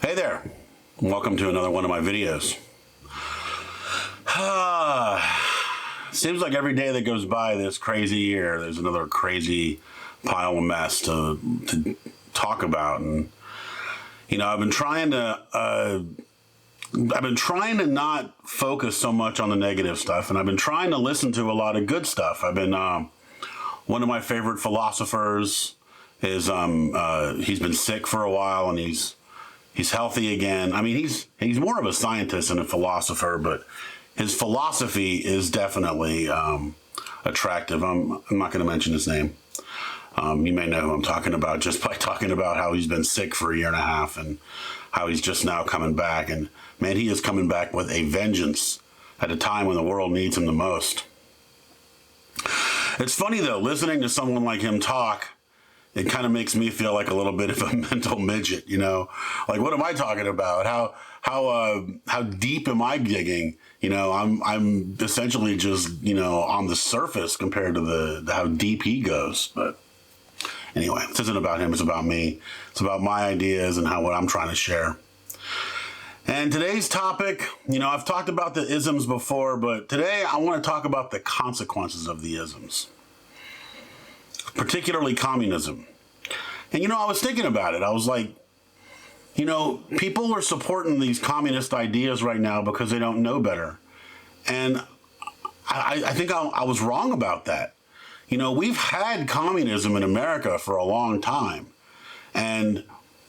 Hey there, welcome to another one of my videos. Seems like every day that goes by this crazy year, there's another crazy pile of mess to talk about. And, you know, I've been trying to not focus so much on the negative stuff, and I've been trying to listen to a lot of good stuff. I've been, one of my favorite philosophers is, he's been sick for a while and he's healthy again. I mean, he's more of a scientist than a philosopher, but his philosophy is definitely attractive. I'm not going to mention his name. You may know who I'm talking about just by talking about how he's been sick for a year and a half and how he's just now coming back. And man, he is coming back with a vengeance at a time when the world needs him the most. It's funny though, listening to someone like him talk, it kind of makes me feel like a little bit of a mental midget, you know? Like, what am I talking about? How deep am I digging? You know, I'm essentially just, you know, on the surface compared to the how deep he goes. But anyway, this isn't about him, it's about me. It's about my ideas and what I'm trying to share. And today's topic, you know, I've talked about the isms before, but today I want to talk about the consequences of the isms, particularly communism. And, you know, I was thinking about it. I was like, you know, people are supporting these communist ideas right now because they don't know better. And I think I was wrong about that. You know, we've had communism in America for a long time. And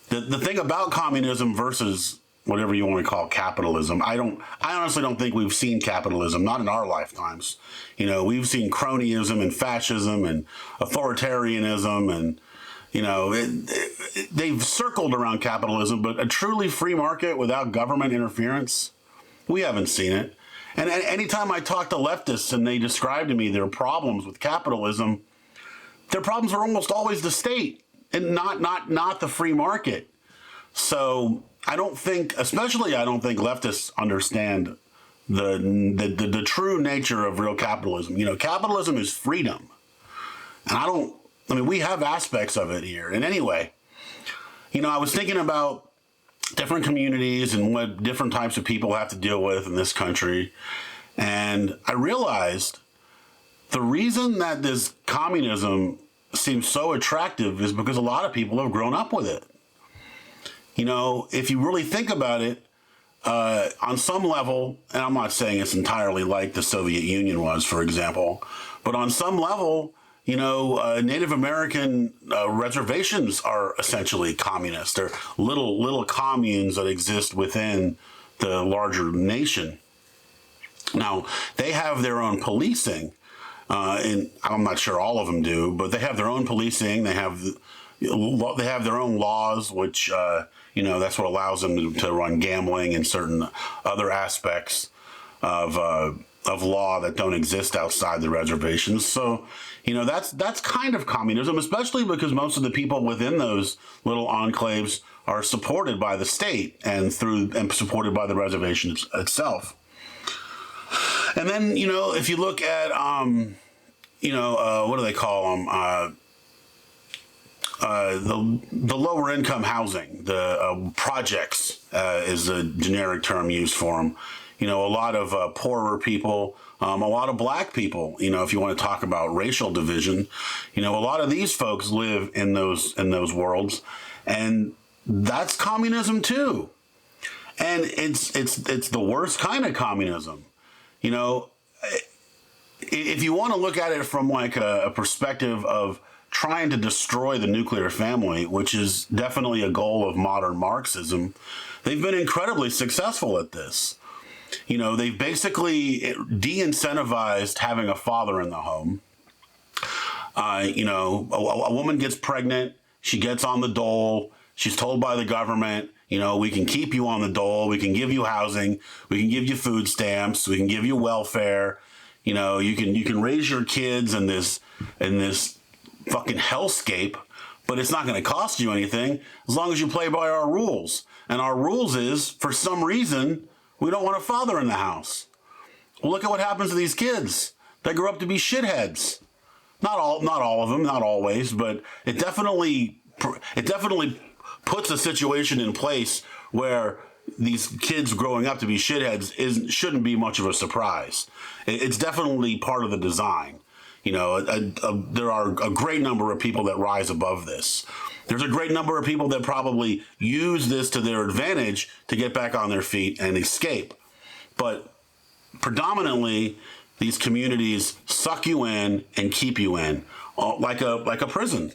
the thing about communism versus whatever you want to call capitalism, I honestly don't think we've seen capitalism, not in our lifetimes. You know, we've seen cronyism and fascism and authoritarianism, and, you know, they've circled around capitalism, but a truly free market without government interference, we haven't seen it. And anytime I talk to leftists and they describe to me their problems with capitalism, their problems are almost always the state and not the free market. So I don't think leftists understand the true nature of real capitalism. You know, capitalism is freedom. And we have aspects of it here. And anyway, you know, I was thinking about different communities and what different types of people have to deal with in this country. And I realized the reason that this communism seems so attractive is because a lot of people have grown up with it. You know, if you really think about it, on some level, and I'm not saying it's entirely like the Soviet Union was, for example, but on some level, you know, Native American reservations are essentially communist. They're little communes that exist within the larger nation. Now, they have their own policing, and I'm not sure all of them do, but they have their own policing. They have their own laws, which, you know, that's what allows them to run gambling and certain other aspects of law that don't exist outside the reservations. So, you know, that's kind of communism, especially because most of the people within those little enclaves are supported by the state and supported by the reservation itself. And then, you know, if you look at, you know, what do they call them? The lower income housing, the projects is a generic term used for them. You know, a lot of poorer people, a lot of black people, you know, if you want to talk about racial division, you know, a lot of these folks live in those worlds, and that's communism too. And it's the worst kind of communism. You know, if you want to look at it from like a perspective of trying to destroy the nuclear family, which is definitely a goal of modern Marxism, they've been incredibly successful at this. You know, they've basically de-incentivized having a father in the home. You know, a woman gets pregnant, she gets on the dole, she's told by the government, you know, we can keep you on the dole, we can give you housing, we can give you food stamps, we can give you welfare, you know, you can raise your kids in this fucking hellscape, but it's not going to cost you anything as long as you play by our rules. And our rules is, for some reason, we don't want a father in the house. Well, look at what happens to these kids. They grow up to be shitheads. Not all of them, not always, but it definitely puts a situation in place where these kids growing up to be shitheads shouldn't be much of a surprise. It's definitely part of the design. You know, there are a great number of people that rise above this. There's a great number of people that probably use this to their advantage to get back on their feet and escape. But predominantly, these communities suck you in and keep you in, like a prison.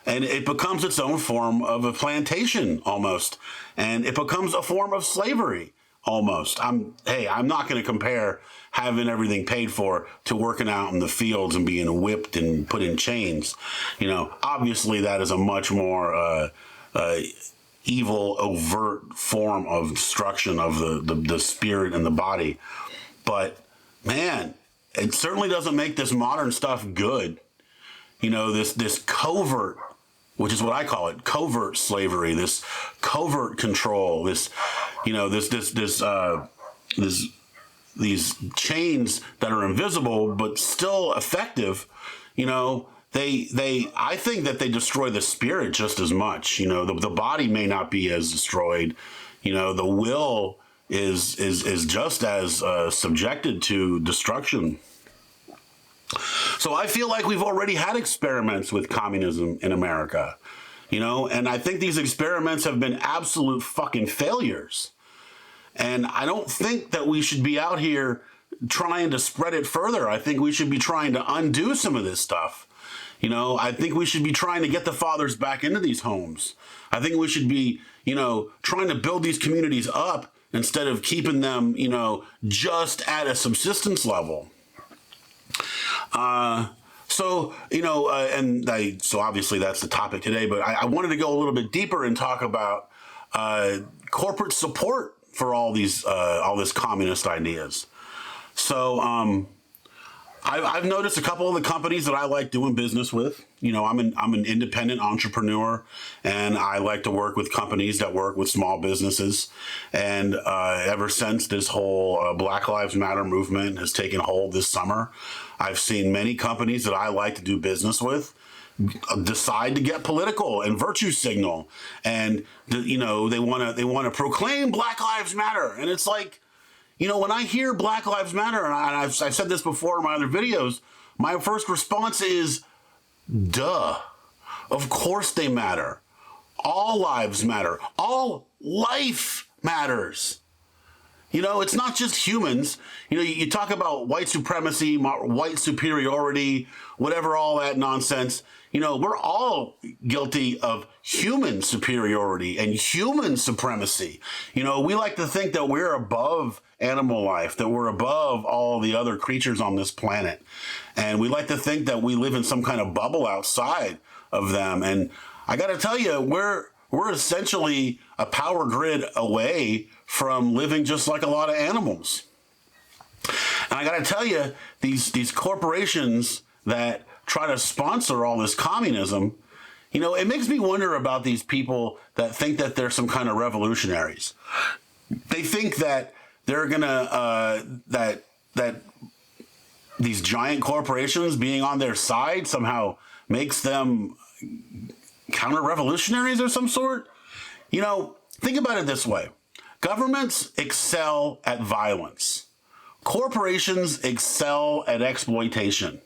And it becomes its own form of a plantation almost. And it becomes a form of slavery almost. I'm not going to compare having everything paid for to working out in the fields and being whipped and put in chains. You know, obviously that is a much more evil, overt form of destruction of the spirit and the body. But man, it certainly doesn't make this modern stuff good. You know, this covert, which is what I call it, covert slavery, this covert control, this, you know, these chains that are invisible but still effective. You know, I think that they destroy the spirit just as much. You know, the body may not be as destroyed. You know, the will is just as subjected to destruction. So I feel like we've already had experiments with communism in America, you know, and I think these experiments have been absolute fucking failures. And I don't think that we should be out here trying to spread it further. I think we should be trying to undo some of this stuff. You know, I think we should be trying to get the fathers back into these homes. I think we should be, you know, trying to build these communities up instead of keeping them, you know, just at a subsistence level. So, you know, so obviously that's the topic today, but I wanted to go a little bit deeper and talk about corporate support for all this communist ideas. So, I've noticed a couple of the companies that I like doing business with. You know, I'm an independent entrepreneur, and I like to work with companies that work with small businesses. And ever since this whole Black Lives Matter movement has taken hold this summer, I've seen many companies that I like to do business with decide to get political and virtue signal, and you know, they want to proclaim Black Lives Matter, and it's like, you know, when I hear Black Lives Matter, and I've said this before in my other videos, my first response is, duh. Of course they matter. All lives matter. All life matters. You know, it's not just humans. You know, you talk about white supremacy, white superiority, whatever, all that nonsense. You know, we're all guilty of human superiority and human supremacy. You know, we like to think that we're above animal life, that we're above all the other creatures on this planet. And we like to think that we live in some kind of bubble outside of them. And I got to tell you, we're essentially a power grid away from living just like a lot of animals. And I got to tell you, these corporations that try to sponsor all this communism, you know, it makes me wonder about these people that think that they're some kind of revolutionaries. They think that they're gonna that these giant corporations being on their side somehow makes them counter-revolutionaries or some sort. You know, think about it this way. Governments excel at violence. Corporations excel at exploitation.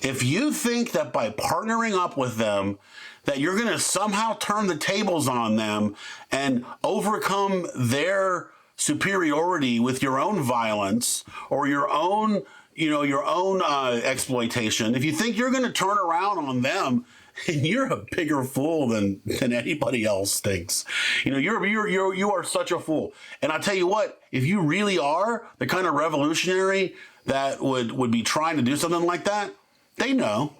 If you think that by partnering up with them that you're going to somehow turn the tables on them and overcome their superiority with your own violence or your own exploitation, if you think you're going to turn around on them, you're a bigger fool than anybody else thinks. You know, you are such a fool. And I tell you what, if you really are the kind of revolutionary that would be trying to do something like that, they know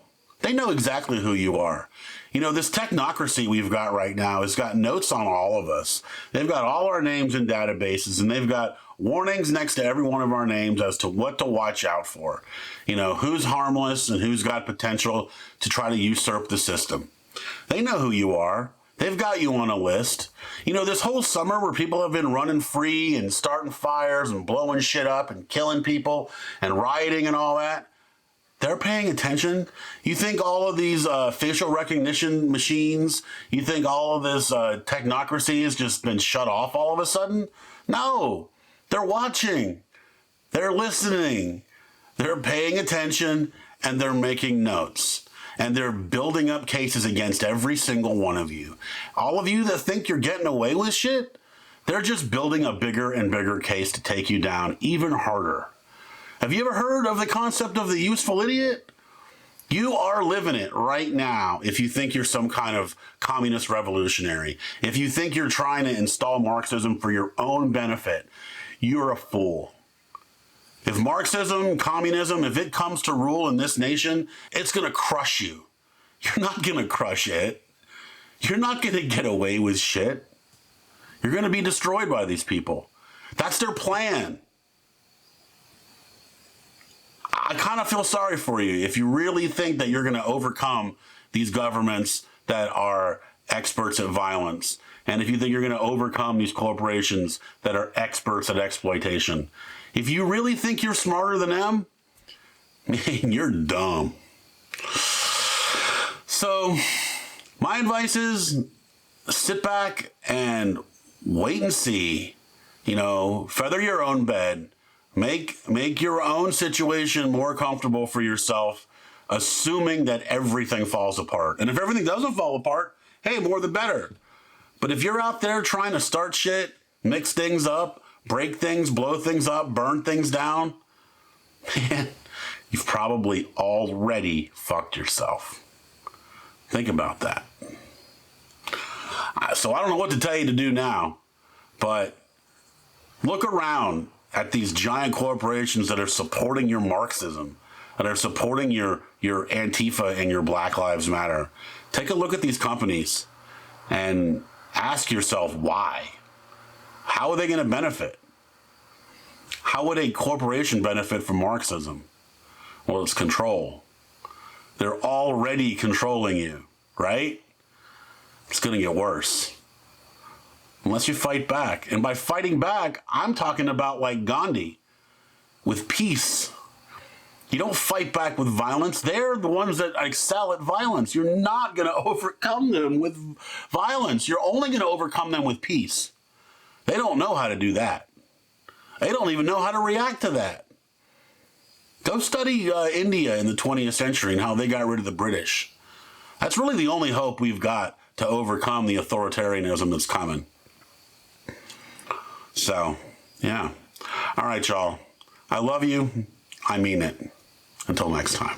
exactly who you are. You know, this technocracy we've got right now has got notes on all of us. They've got all our names in databases, and they've got warnings next to every one of our names as to what to watch out for. You know, who's harmless and who's got potential to try to usurp the system. They know who you are. They've got you on a list. You know, this whole summer where people have been running free and starting fires and blowing shit up and killing people and rioting and all that, They're paying attention. You think all of these facial recognition machines, you think all of this technocracy has just been shut off all of a sudden? No, they're watching, they're listening, they're paying attention, and they're making notes. And they're building up cases against every single one of you. All of you that think you're getting away with shit, they're just building a bigger and bigger case to take you down even harder. Have you ever heard of the concept of the useful idiot? You are living it right now if you think you're some kind of communist revolutionary. If you think you're trying to install Marxism for your own benefit, you're a fool. If Marxism, communism, if it comes to rule in this nation, it's going to crush you. You're not going to crush it. You're not going to get away with shit. You're going to be destroyed by these people. That's their plan. I kind of feel sorry for you if you really think that you're going to overcome these governments that are experts at violence. And if you think you're going to overcome these corporations that are experts at exploitation. If you really think you're smarter than them, man, you're dumb. So my advice is sit back and wait and see. You know, feather your own bed. Make your own situation more comfortable for yourself, assuming that everything falls apart. And if everything doesn't fall apart, hey, more the better. But if you're out there trying to start shit, mix things up, break things, blow things up, burn things down, man, you've probably already fucked yourself. Think about that. So I don't know what to tell you to do now, but look around at these giant corporations that are supporting your Marxism, that are supporting your Antifa and your Black Lives Matter. Take a look at these companies and ask yourself why. How are they going to benefit? How would a corporation benefit from Marxism? Well, it's control. They're already controlling you, right? It's going to get worse. Unless you fight back. And by fighting back, I'm talking about like Gandhi, with peace. You don't fight back with violence. They're the ones that excel at violence. You're not going to overcome them with violence. You're only going to overcome them with peace. They don't know how to do that. They don't even know how to react to that. Go study India in the 20th century and how they got rid of the British. That's really the only hope we've got to overcome the authoritarianism that's coming. So, yeah. All right, y'all. I love you. I mean it. Until next time.